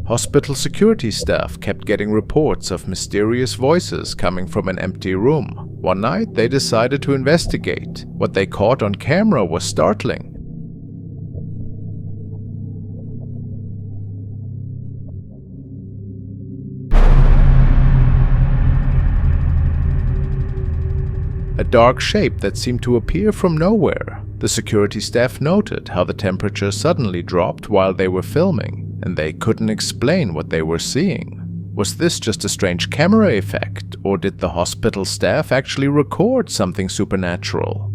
Hospital security staff kept getting reports of mysterious voices coming from an empty room. One night, they decided to investigate. What they caught on camera was startling. A dark shape that seemed to appear from nowhere. The security staff noted how the temperature suddenly dropped while they were filming, and they couldn't explain what they were seeing. Was this just a strange camera effect, or did the hospital staff actually record something supernatural?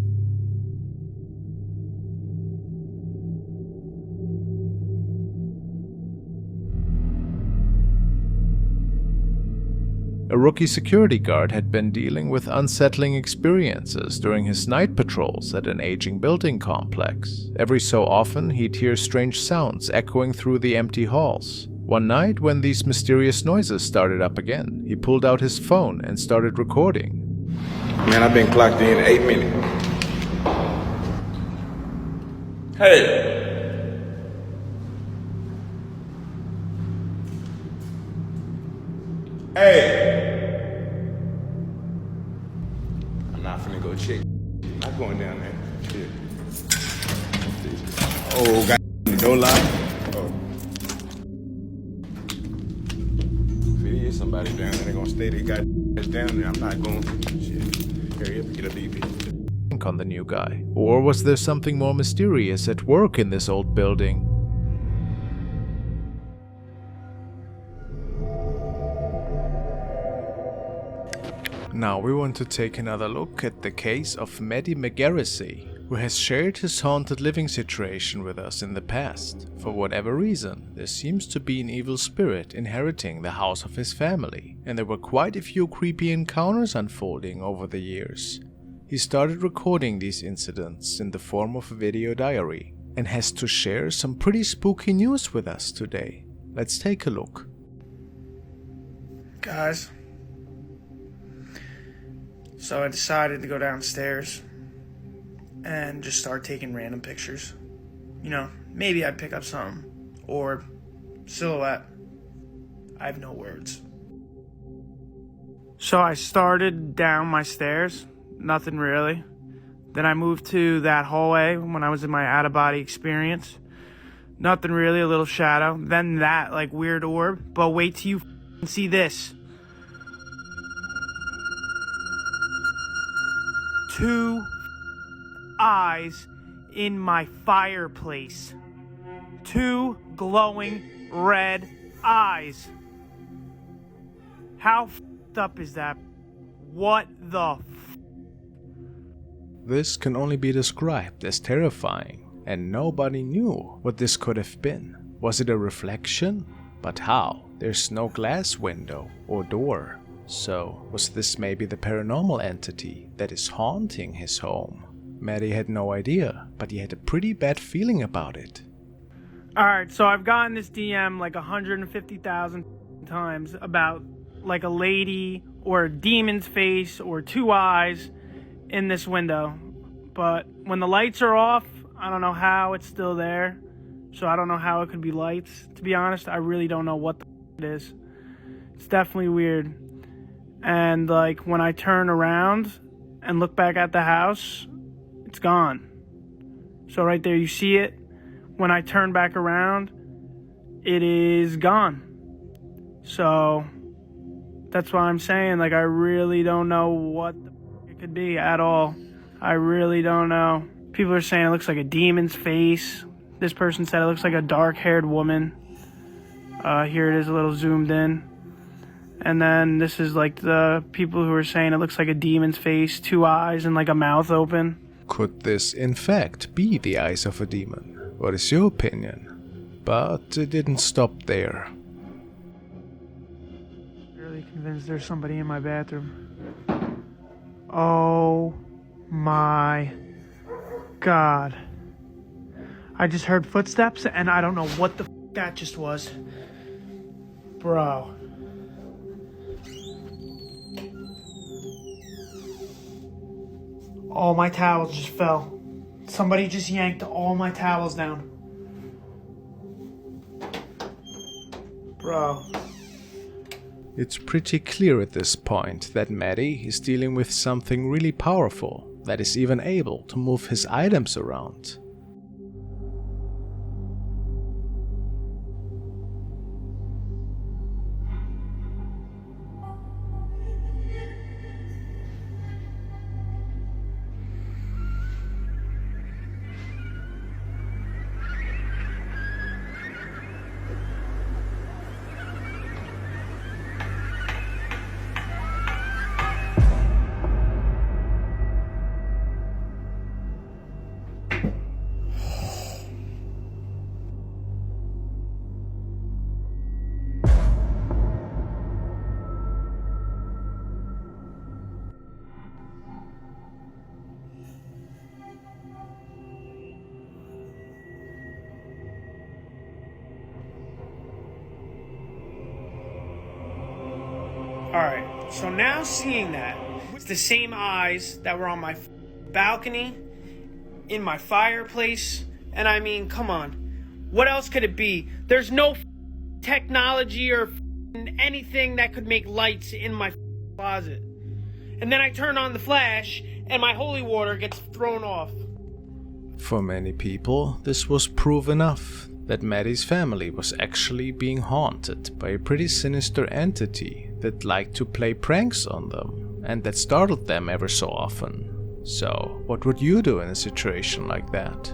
A rookie security guard had been dealing with unsettling experiences during his night patrols at an aging building complex. Every so often, he'd hear strange sounds echoing through the empty halls. One night, when these mysterious noises started up again, he pulled out his phone and started recording. Man, I've been clocked in 8 minutes. Hey! Hey! I'm not finna go check. I'm not going down there. Shit. Oh, got no lie. Oh. If it is somebody down there, they're gonna stay there. Got down there. I'm not going. Shit. Hurry up and get a DP. On the new guy. Or was there something more mysterious at work in this old building? Now we want to take another look at the case of Maddie McGarrissey, who has shared his haunted living situation with us in the past. For whatever reason, there seems to be an evil spirit inheriting the house of his family, and there were quite a few creepy encounters unfolding over the years. He started recording these incidents in the form of a video diary, and has to share some pretty spooky news with us today. Let's take a look. Guys, so I decided to go downstairs and just start taking random pictures. You know, maybe I'd pick up something, or silhouette. I have no words. So I started down my stairs, nothing really. Then I moved to that hallway when I was in my out-of-body experience. Nothing really, a little shadow. Then that, like, weird orb. But wait till you see this. 2 eyes in my fireplace. 2 glowing red eyes. How f***ed up is that? What the f***? This can only be described as terrifying, and nobody knew what this could have been. Was it a reflection? But how? There's no glass window or door. So, was this maybe the paranormal entity that is haunting his home? Maddie had no idea, but he had a pretty bad feeling about it. Alright, so I've gotten this DM like 150,000 times about like a lady or a demon's face or 2 eyes in this window. But when the lights are off, I don't know how it's still there. So I don't know how it could be lights. To be honest, I really don't know what the it is. It's definitely weird. And like when I turn around and look back at the house, it's gone. So right there you see it. When I turn back around, it is gone. So that's why I'm saying, like, I really don't know what it could be at all. I really don't know. People are saying it looks like a demon's face. This person said it looks like a dark-haired woman. Here it is a little zoomed in. And then this is like the people who are saying it looks like a demon's face, 2 eyes and like a mouth open. Could this in fact be the eyes of a demon? What is your opinion? But it didn't stop there. I'm really convinced there's somebody in my bathroom. Oh my God. I just heard footsteps and I don't know what the that just was. Bro. All my towels just fell. Somebody just yanked all my towels down. Bro. It's pretty clear at this point that Maddie is dealing with something really powerful that is even able to move his items around. Alright, so now seeing that, it's the same eyes that were on my balcony, in my fireplace, and I mean, come on. What else could it be? There's no technology or anything that could make lights in my closet. And then I turn on the flash, and my holy water gets thrown off. For many people, this was proof enough that Maddie's family was actually being haunted by a pretty sinister entity that liked to play pranks on them and that startled them ever so often. So, what would you do in a situation like that?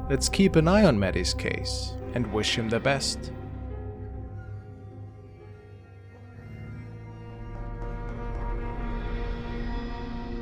Let's keep an eye on Maddie's case and wish him the best.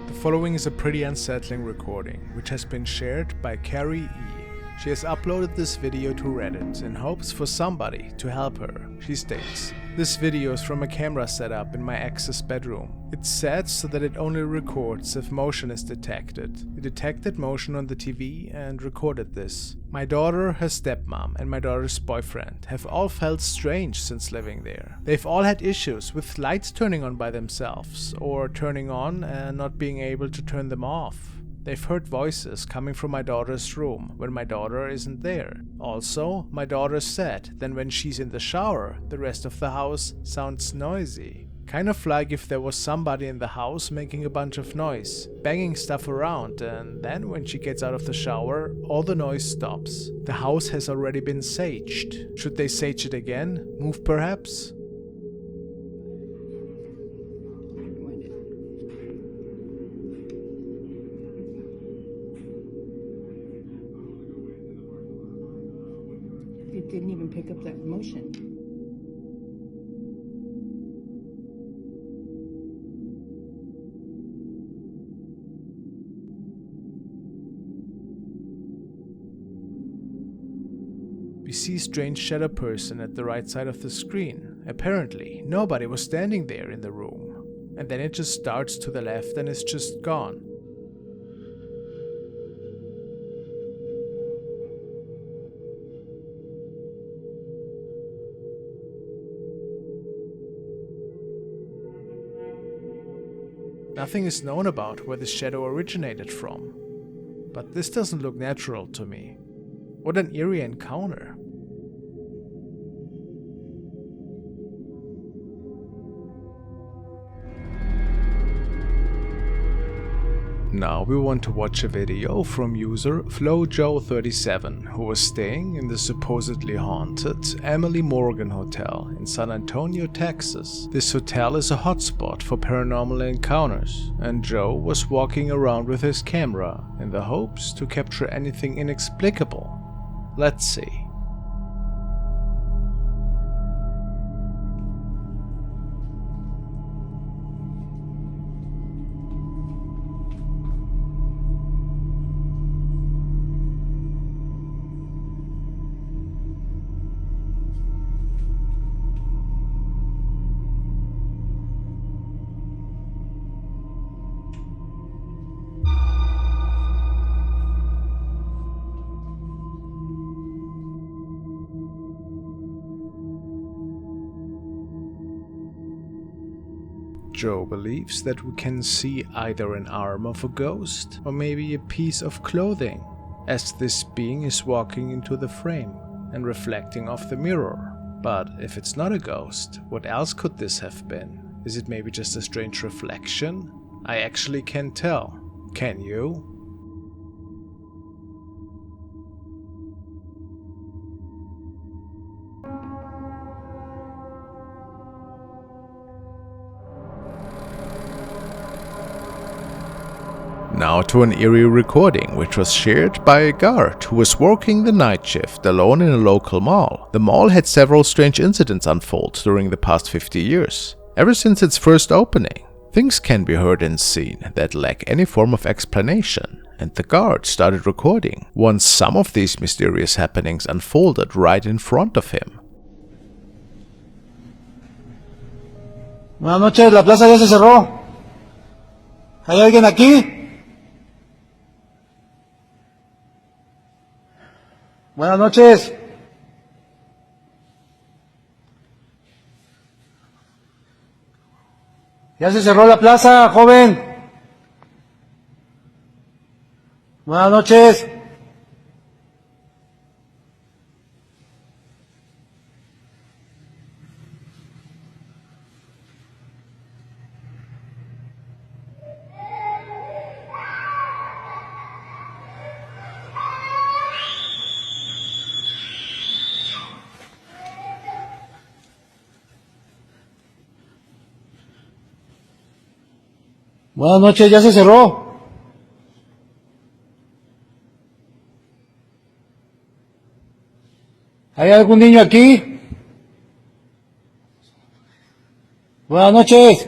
The following is a pretty unsettling recording, which has been shared by Carrie E. She has uploaded this video to Reddit in hopes for somebody to help her. She states, "This video is from a camera setup in my ex's bedroom. It's set so that it only records if motion is detected. It detected motion on the TV and recorded this. My daughter, her stepmom, and my daughter's boyfriend have all felt strange since living there. They've all had issues with lights turning on by themselves, or turning on and not being able to turn them off. They've heard voices coming from my daughter's room when my daughter isn't there. Also, my daughter said that when she's in the shower, the rest of the house sounds noisy. Kind of like if there was somebody in the house making a bunch of noise, banging stuff around, and then when she gets out of the shower, all the noise stops. The house has already been saged. Should they sage it again? Move perhaps?" It didn't even pick up that motion. We see a strange shadow person at the right side of the screen. Apparently, nobody was standing there in the room. And then it just starts to the left and is just gone. Nothing is known about where the shadow originated from. But this doesn't look natural to me. What an eerie encounter. Now we want to watch a video from user FlowJoe37, who was staying in the supposedly haunted Emily Morgan Hotel in San Antonio, Texas. This hotel is a hotspot for paranormal encounters, and Joe was walking around with his camera in the hopes to capture anything inexplicable. Let's see. Joe believes that we can see either an arm of a ghost or maybe a piece of clothing, as this being is walking into the frame and reflecting off the mirror. But if it's not a ghost, what else could this have been? Is it maybe just a strange reflection? I actually can't tell. Can you? Now to an eerie recording which was shared by a guard who was working the night shift alone in a local mall. The mall had several strange incidents unfold during the past 50 years. Ever since its first opening, things can be heard and seen that lack any form of explanation, and the guard started recording once some of these mysterious happenings unfolded right in front of him. Buenas noches, la plaza ya se cerró. ¿Hay alguien aquí? Buenas noches. Ya se cerró la plaza, joven. Buenas noches. Buenas noches, ya se cerró. ¿Hay algún niño aquí? Buenas noches.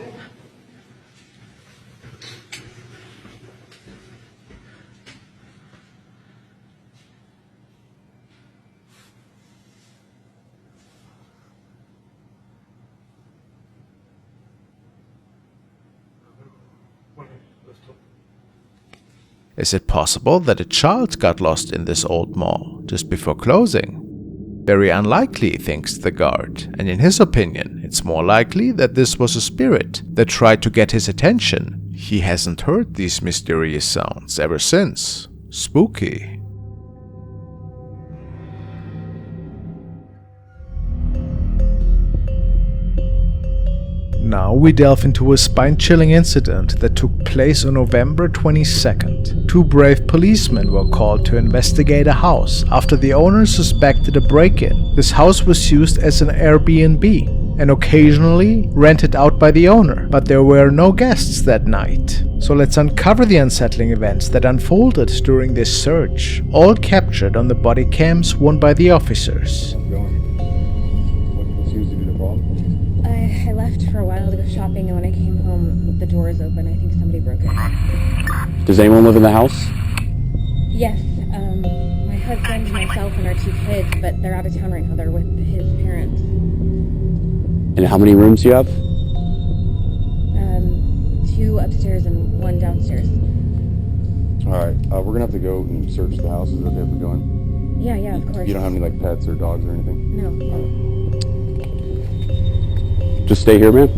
Is it possible that a child got lost in this old mall just before closing? Very unlikely, thinks the guard, and in his opinion, it's more likely that this was a spirit that tried to get his attention. He hasn't heard these mysterious sounds ever since. Spooky. Now we delve into a spine-chilling incident that took place on November 22nd. Two brave policemen were called to investigate a house after the owner suspected a break-in. This house was used as an Airbnb and occasionally rented out by the owner, but there were no guests that night. So let's uncover the unsettling events that unfolded during this search, all captured on the body cams worn by the officers. I left for a while to go shopping, and when I came home, the door was open. I think somebody broke it. Does anyone live in the house? Yes, my husband, myself, and our two kids, but they're out of town right now. They're with his parents. And how many rooms do you have? Two upstairs and one downstairs. Alright, we're gonna have to go and search the house. Is it okay if we go in? Yeah, of course. You don't have any, like, pets or dogs or anything? No. Just stay here, man.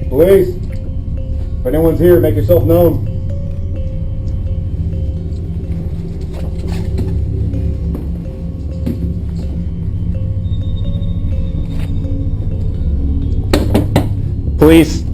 Police, if anyone's here, make yourself known. Police.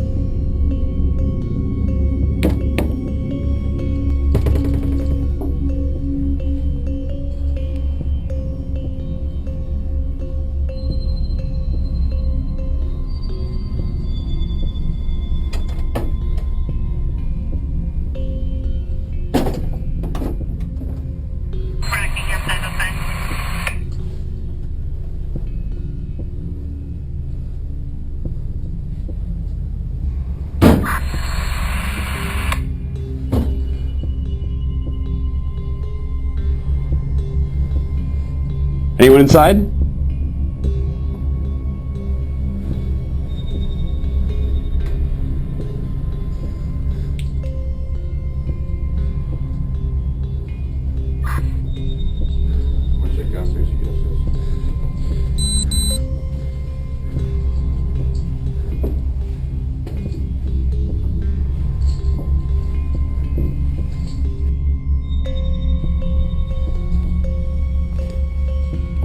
Anyone inside? Check downstairs, you get upstairs.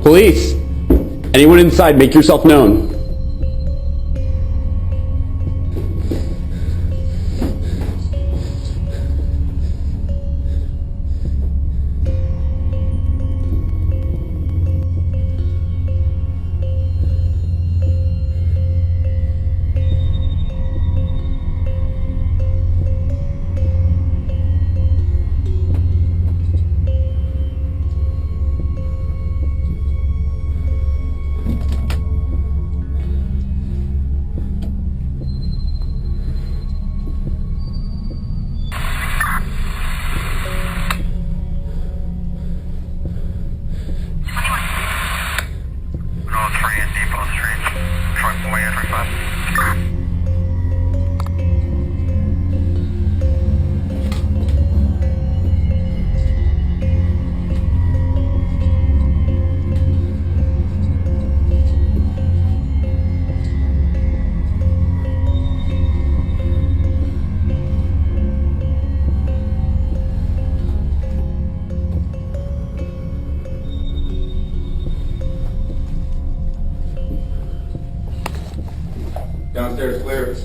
Police! Anyone inside, make yourself known. Downstairs clear.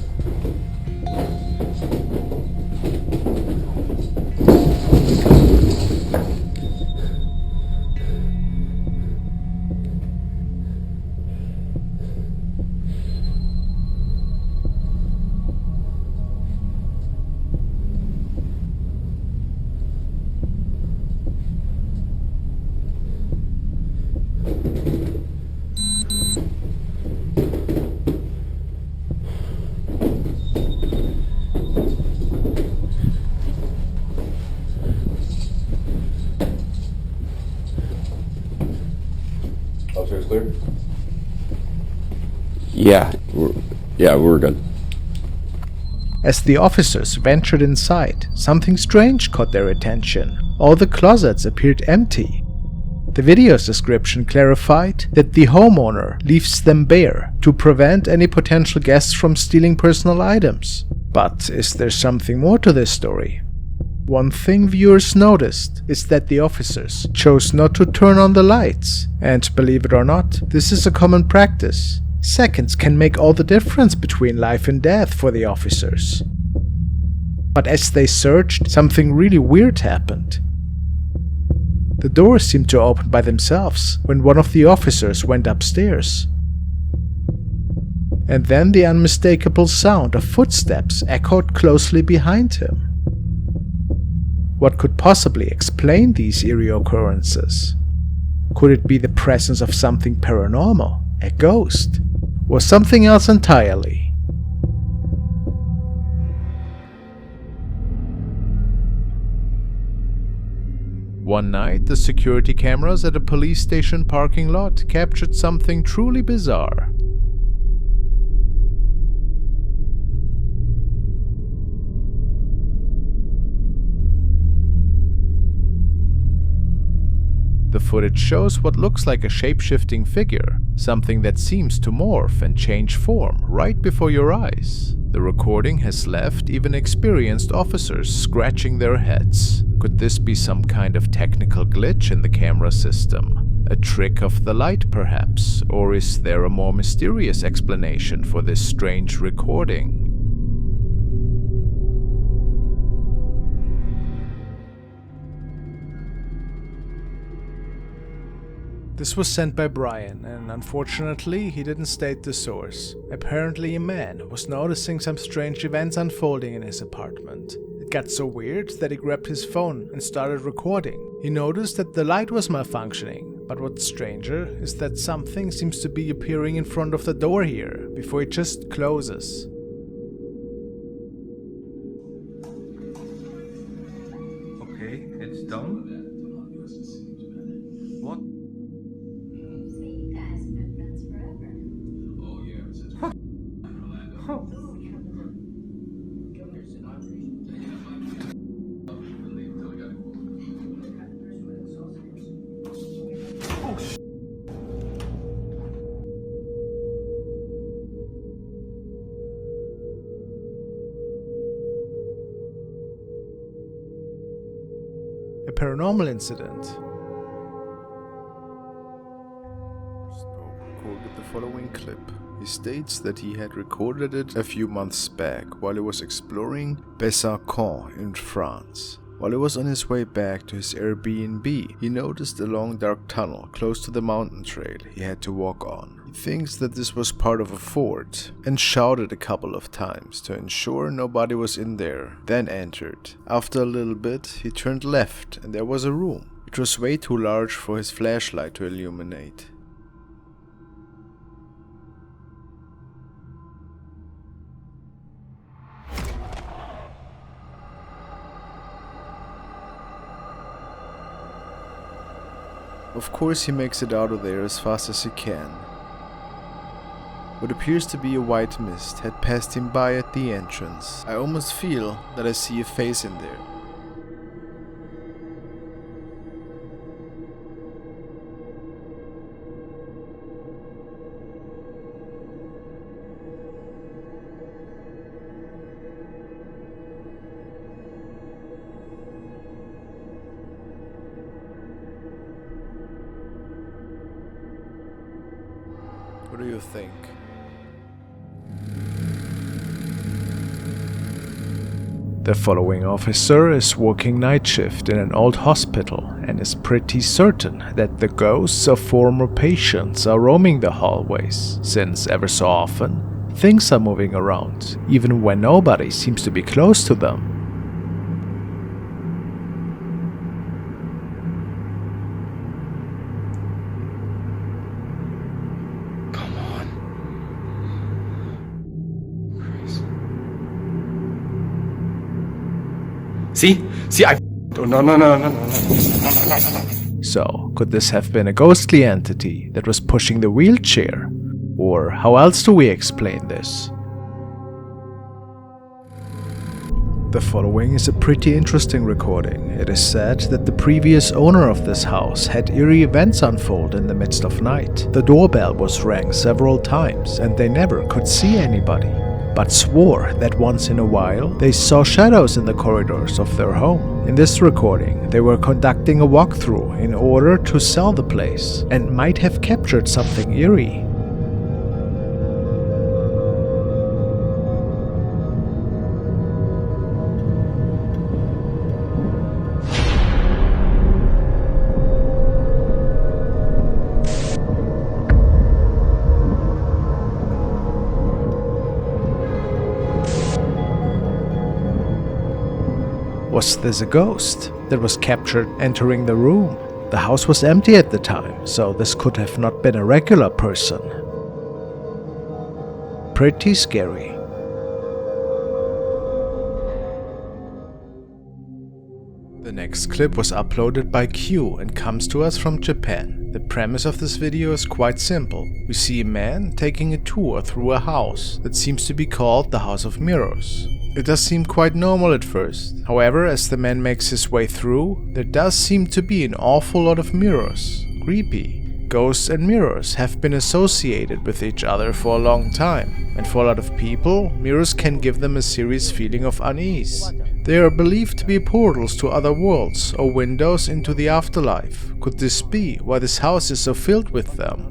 Upstairs clear? Yeah, we're good. As the officers ventured inside, something strange caught their attention. All the closets appeared empty. The video's description clarified that the homeowner leaves them bare to prevent any potential guests from stealing personal items. But is there something more to this story? One thing viewers noticed is that the officers chose not to turn on the lights, and believe it or not, this is a common practice. Seconds can make all the difference between life and death for the officers. But as they searched, something really weird happened. The doors seemed to open by themselves when one of the officers went upstairs. And then the unmistakable sound of footsteps echoed closely behind him. What could possibly explain these eerie occurrences? Could it be the presence of something paranormal, a ghost, or something else entirely? One night, the security cameras at a police station parking lot captured something truly bizarre. The footage shows what looks like a shape-shifting figure, something that seems to morph and change form right before your eyes. The recording has left even experienced officers scratching their heads. Could this be some kind of technical glitch in the camera system? A trick of the light, perhaps? Or is there a more mysterious explanation for this strange recording? This was sent by Brian, and unfortunately he didn't state the source. Apparently a man was noticing some strange events unfolding in his apartment. It got so weird that he grabbed his phone and started recording. He noticed that the light was malfunctioning, but what's stranger is that something seems to be appearing in front of the door here, before it just closes. Okay, it's done. What? A paranormal incident. the following clip. He states that he had recorded it a few months back while he was exploring Besançon in France. While he was on his way back to his Airbnb, he noticed a long dark tunnel close to the mountain trail he had to walk on. He thinks that this was part of a fort and shouted a couple of times to ensure nobody was in there, then entered. After a little bit, he turned left and there was a room. It was way too large for his flashlight to illuminate. Of course he makes it out of there as fast as he can. What appears to be a white mist had passed him by at the entrance. I almost feel that I see a face in there. What do you think? The following officer is working night shift in an old hospital and is pretty certain that the ghosts of former patients are roaming the hallways, since ever so often things are moving around, even when nobody seems to be close to them. See, I. Oh, no. So, could this have been a ghostly entity that was pushing the wheelchair? Or how else do we explain this? The following is a pretty interesting recording. It is said that the previous owner of this house had eerie events unfold in the midst of night. The doorbell was rang several times and they never could see anybody, but swore that once in a while they saw shadows in the corridors of their home. In this recording, they were conducting a walkthrough in order to sell the place and might have captured something eerie. Was this a ghost that was captured entering the room? The house was empty at the time, so this could have not been a regular person. Pretty scary. The next clip was uploaded by Q and comes to us from Japan. The premise of this video is quite simple. We see a man taking a tour through a house that seems to be called the House of Mirrors. It does seem quite normal at first. However, as the man makes his way through, there does seem to be an awful lot of mirrors. Creepy. Ghosts and mirrors have been associated with each other for a long time, and for a lot of people, mirrors can give them a serious feeling of unease. They are believed to be portals to other worlds or windows into the afterlife. Could this be why this house is so filled with them?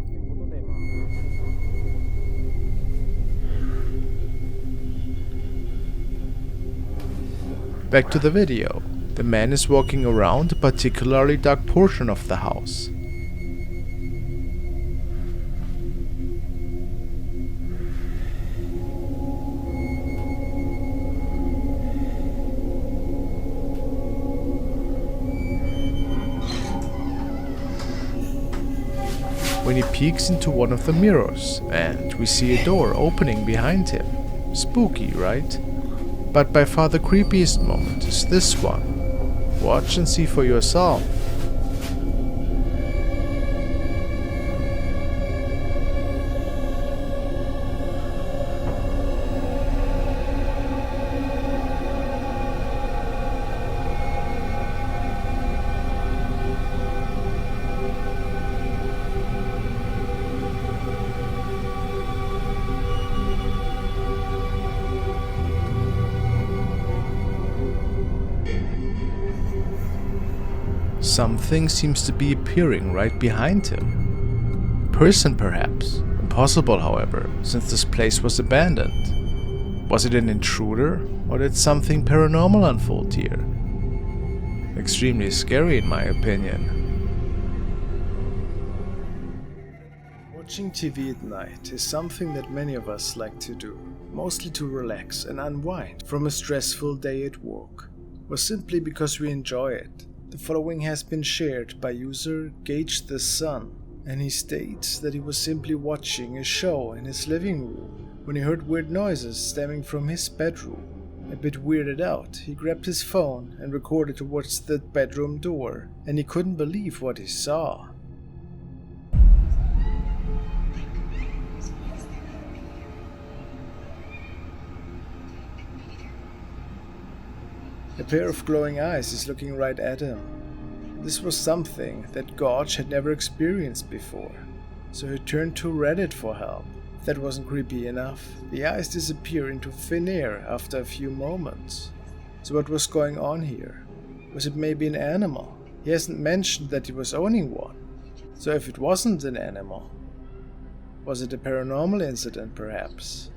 Back to the video. The man is walking around a particularly dark portion of the house. When he peeks into one of the mirrors, and we see a door opening behind him. Spooky, right? But by far the creepiest moment is this one. Watch and see for yourself. Something seems to be appearing right behind him. Person perhaps, a impossible, however, since this place was abandoned. Was it an intruder, or did something paranormal unfold here? Extremely scary in my opinion. Watching TV at night is something that many of us like to do, mostly to relax and unwind from a stressful day at work, or simply because we enjoy it. The following has been shared by user Gage the Sun, and he states that he was simply watching a show in his living room when he heard weird noises stemming from his bedroom. A bit weirded out, he grabbed his phone and recorded towards the bedroom door, and he couldn't believe what he saw. A pair of glowing eyes is looking right at him. This was something that Gage had never experienced before, so he turned to Reddit for help. If that wasn't creepy enough, the eyes disappear into thin air after a few moments. So what was going on here? Was it maybe an animal? He hasn't mentioned that he was owning one. So if it wasn't an animal, was it a paranormal incident perhaps?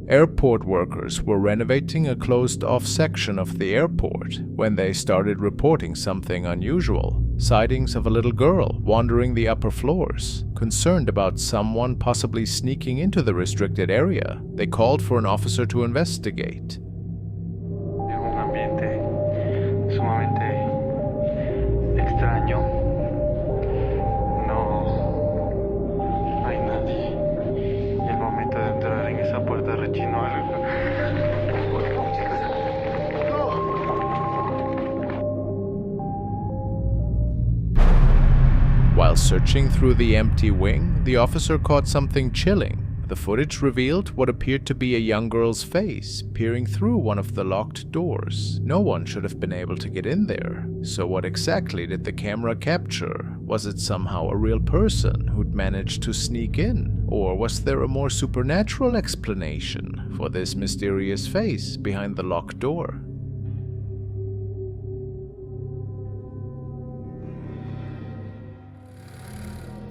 Airport workers were renovating a closed-off section of the airport when they started reporting something unusual. Sightings of a little girl wandering the upper floors. Concerned about someone possibly sneaking into the restricted area, they called for an officer to investigate. Un ambiente sumamente extraño. No hay nadie. Y al momento de entrar en esa puerta rechinó algo. While searching through the empty wing, the officer caught something chilling. The footage revealed what appeared to be a young girl's face peering through one of the locked doors. No one should have been able to get in there. So what exactly did the camera capture? Was it somehow a real person who'd managed to sneak in? Or was there a more supernatural explanation for this mysterious face behind the locked door?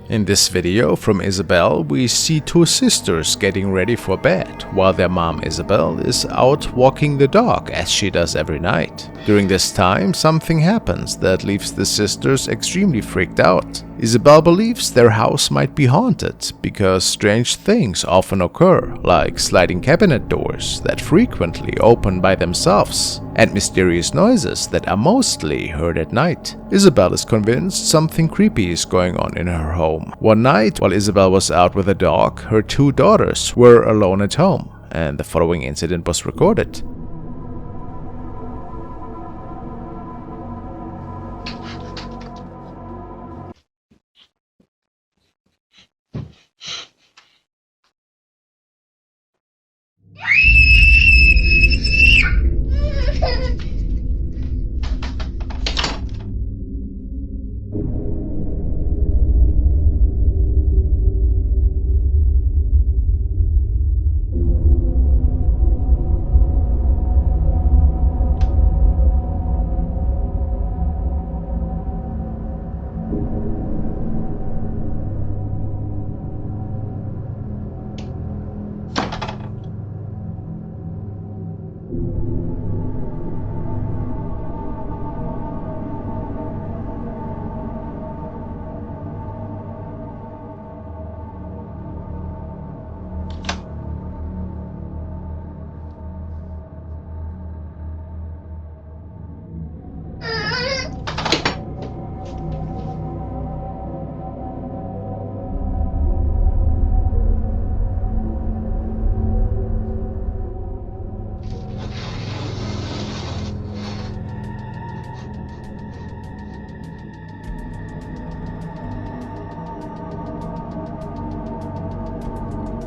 In this video from Isabel, we see two sisters getting ready for bed, while their mom Isabel is out walking the dog as she does every night. During this time, something happens that leaves the sisters extremely freaked out. Isabel believes their house might be haunted because strange things often occur, like sliding cabinet doors that frequently open by themselves, and mysterious noises that are mostly heard at night. Isabel is convinced something creepy is going on in her home. One night, while Isabel was out with a dog, her two daughters were alone at home, and the following incident was recorded.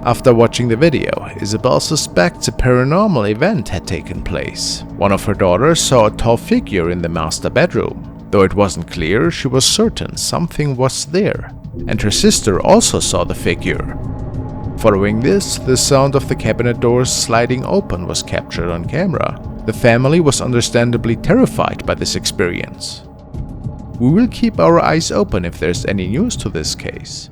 After watching the video, Isabel suspects a paranormal event had taken place. One of her daughters saw a tall figure in the master bedroom. Though it wasn't clear, she was certain something was there. And her sister also saw the figure. Following this, the sound of the cabinet doors sliding open was captured on camera. The family was understandably terrified by this experience. We will keep our eyes open if there's any news to this case.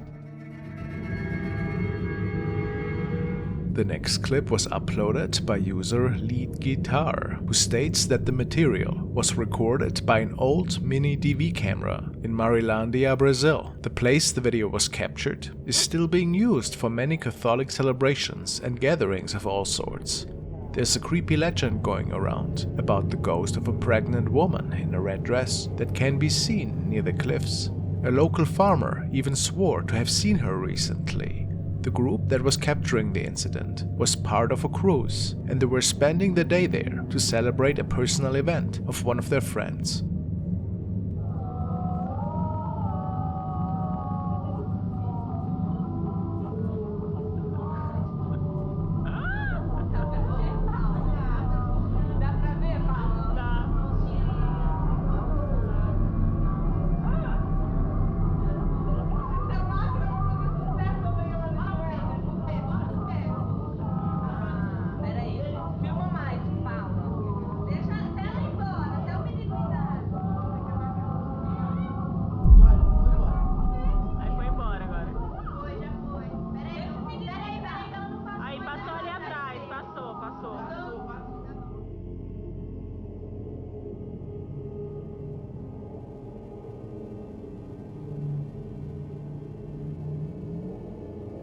The next clip was uploaded by user Lead Guitar, who states that the material was recorded by an old mini DV camera in Marilandia, Brazil. The place the video was captured is still being used for many Catholic celebrations and gatherings of all sorts. There's a creepy legend going around about the ghost of a pregnant woman in a red dress that can be seen near the cliffs. A local farmer even swore to have seen her recently. The group that was capturing the incident was part of a cruise, and they were spending the day there to celebrate a personal event of one of their friends.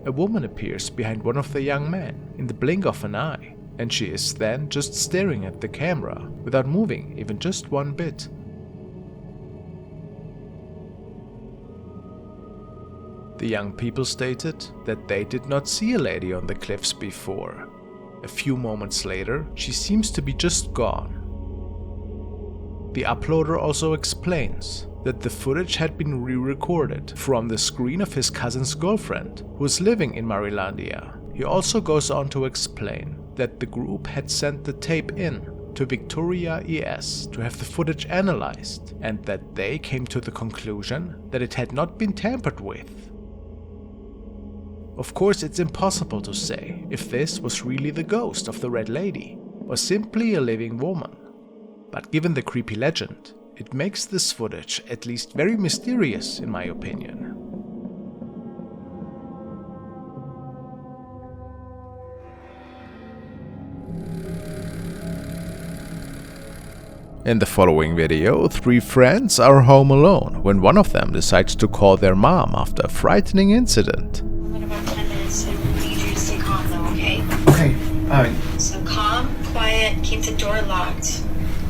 A woman appears behind one of the young men in the blink of an eye, and she is then just staring at the camera without moving even just one bit. The young people stated that they did not see a lady on the cliffs before. A few moments later, she seems to be just gone. The uploader also explains that the footage had been re-recorded from the screen of his cousin's girlfriend, who is living in Marilandia. He also goes on to explain that the group had sent the tape in to Victoria ES to have the footage analyzed, and that they came to the conclusion that it had not been tampered with. Of course, it's impossible to say if this was really the ghost of the Red Lady or simply a living woman. But given the creepy legend, it makes this footage at least very mysterious in my opinion. In the following video, three friends are home alone when one of them decides to call their mom after a frightening incident. In about 10 minutes, I need you to stay calm though, okay? Okay, So calm, quiet, keep the door locked.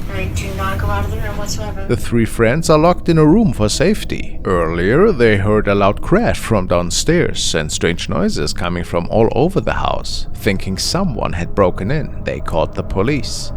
Alright, do not go out of the room whatsoever. The three friends are locked in a room for safety. Earlier, they heard a loud crash from downstairs and strange noises coming from all over the house. Thinking someone had broken in, they called the police.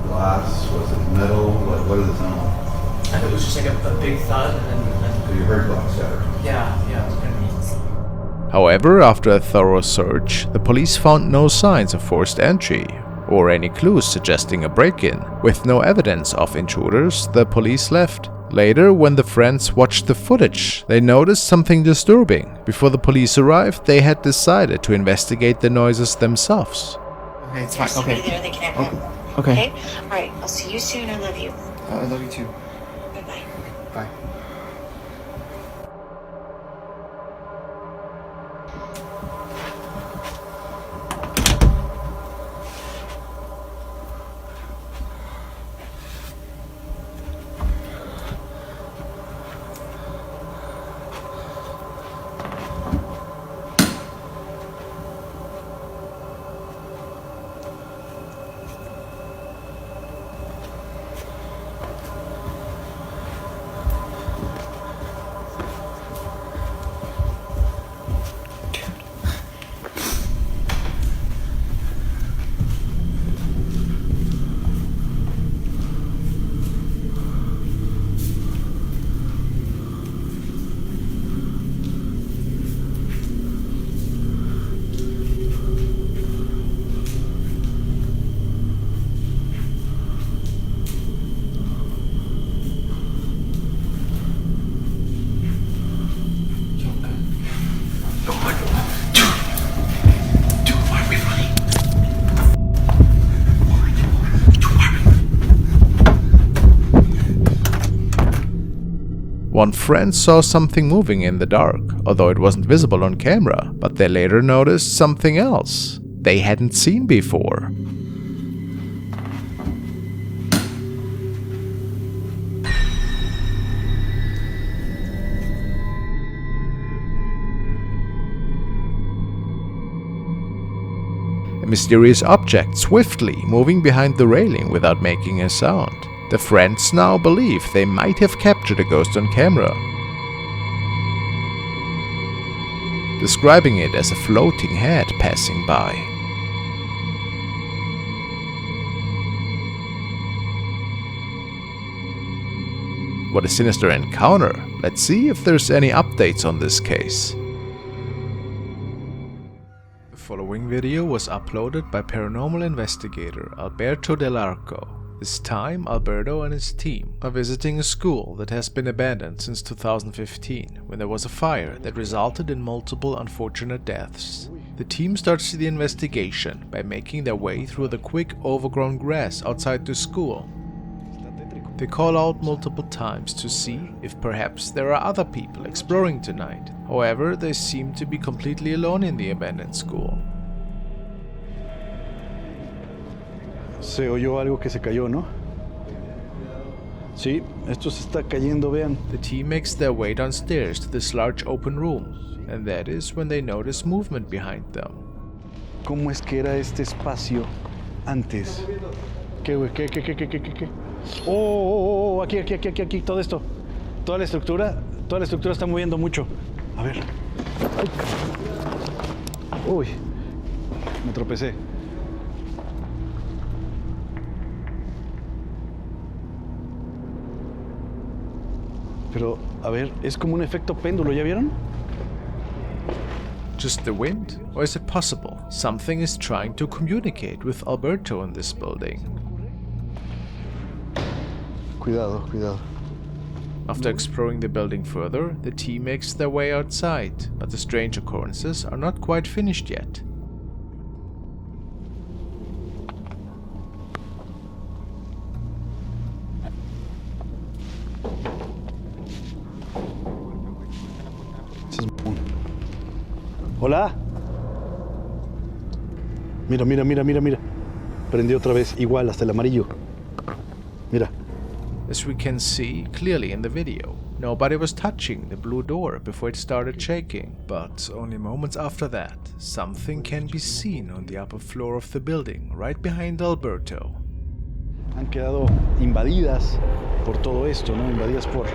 Glass, was it metal? What did it sound like? It was just like a big thud, and then So you heard glass shatter? yeah, it was gonna However, after a thorough search, the police found no signs of forced entry or any clues suggesting a break-in. With no evidence of intruders, the police left. Later, when the friends watched the footage, they noticed something disturbing. Before the police arrived, they had decided to investigate the noises themselves. Okay, it's There's fine. somebody Okay. there, they can have help. Okay. Alright, I'll see you soon, I love you. I love you too. Bye-bye. Bye. One friend saw something moving in the dark, although it wasn't visible on camera, but they later noticed something else they hadn't seen before. A mysterious object swiftly moving behind the railing without making a sound. The friends now believe they might have captured a ghost on camera, describing it as a floating head passing by. What a sinister encounter! Let's see if there's any updates on this case. The following video was uploaded by paranormal investigator Alberto Dell'Arco. This time, Alberto and his team are visiting a school that has been abandoned since 2015, when there was a fire that resulted in multiple unfortunate deaths. The team starts the investigation by making their way through the quick overgrown grass outside the school. They call out multiple times to see if perhaps there are other people exploring tonight. However, they seem to be completely alone in the abandoned school. Se oyó algo que se cayó, ¿no? Sí, esto se está cayendo, vean. The team makes their way downstairs to this large open room, and that is when they notice movement behind them. ¿Cómo es que era este espacio antes? ¿Qué, güey? ¿Qué? Oh, aquí, todo esto. Toda la estructura está moviendo mucho. A ver. Ay. Uy, me tropecé. Pero, a ver, es como un efecto péndulo, ¿ya vieron? Just the wind? Or is it possible something is trying to communicate with Alberto in this building? Cuidado. After exploring the building further, the team makes their way outside, but the strange occurrences are not quite finished yet. Hola. Mira. Prendió otra vez, igual, hasta el amarillo. Mira. As we can see clearly in the video, nobody was touching the blue door before it started shaking. But only moments after that, something can be seen on the upper floor of the building, right behind Alberto. Han quedado invadidas por todo esto, ¿no? Invadidas por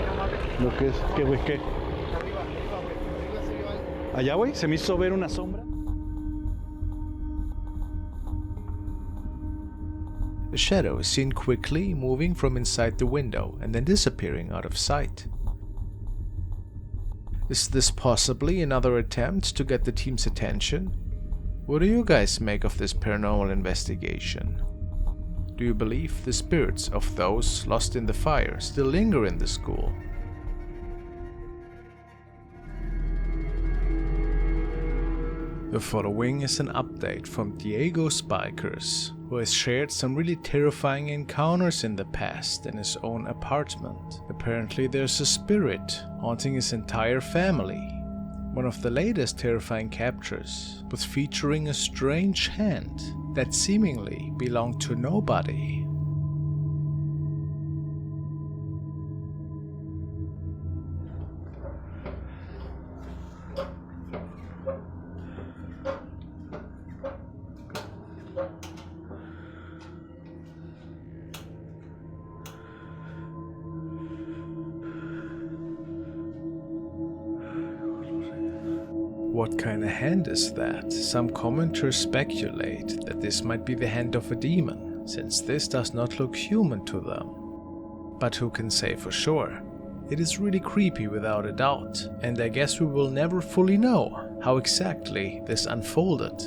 lo que es... ¿Qué, güey? ¿Qué? Allá, güey, se me hizo ver una sombra. A shadow is seen quickly moving from inside the window and then disappearing out of sight. Is this possibly another attempt to get the team's attention? What do you guys make of this paranormal investigation? Do you believe the spirits of those lost in the fire still linger in the school? The following is an update from Diego Spikers, who has shared some really terrifying encounters in the past in his own apartment. Apparently there's a spirit haunting his entire family. One of the latest terrifying captures was featuring a strange hand that seemingly belonged to nobody. What kind of hand is that? Some commenters speculate that this might be the hand of a demon, since this does not look human to them. But who can say for sure? It is really creepy without a doubt, and I guess we will never fully know how exactly this unfolded.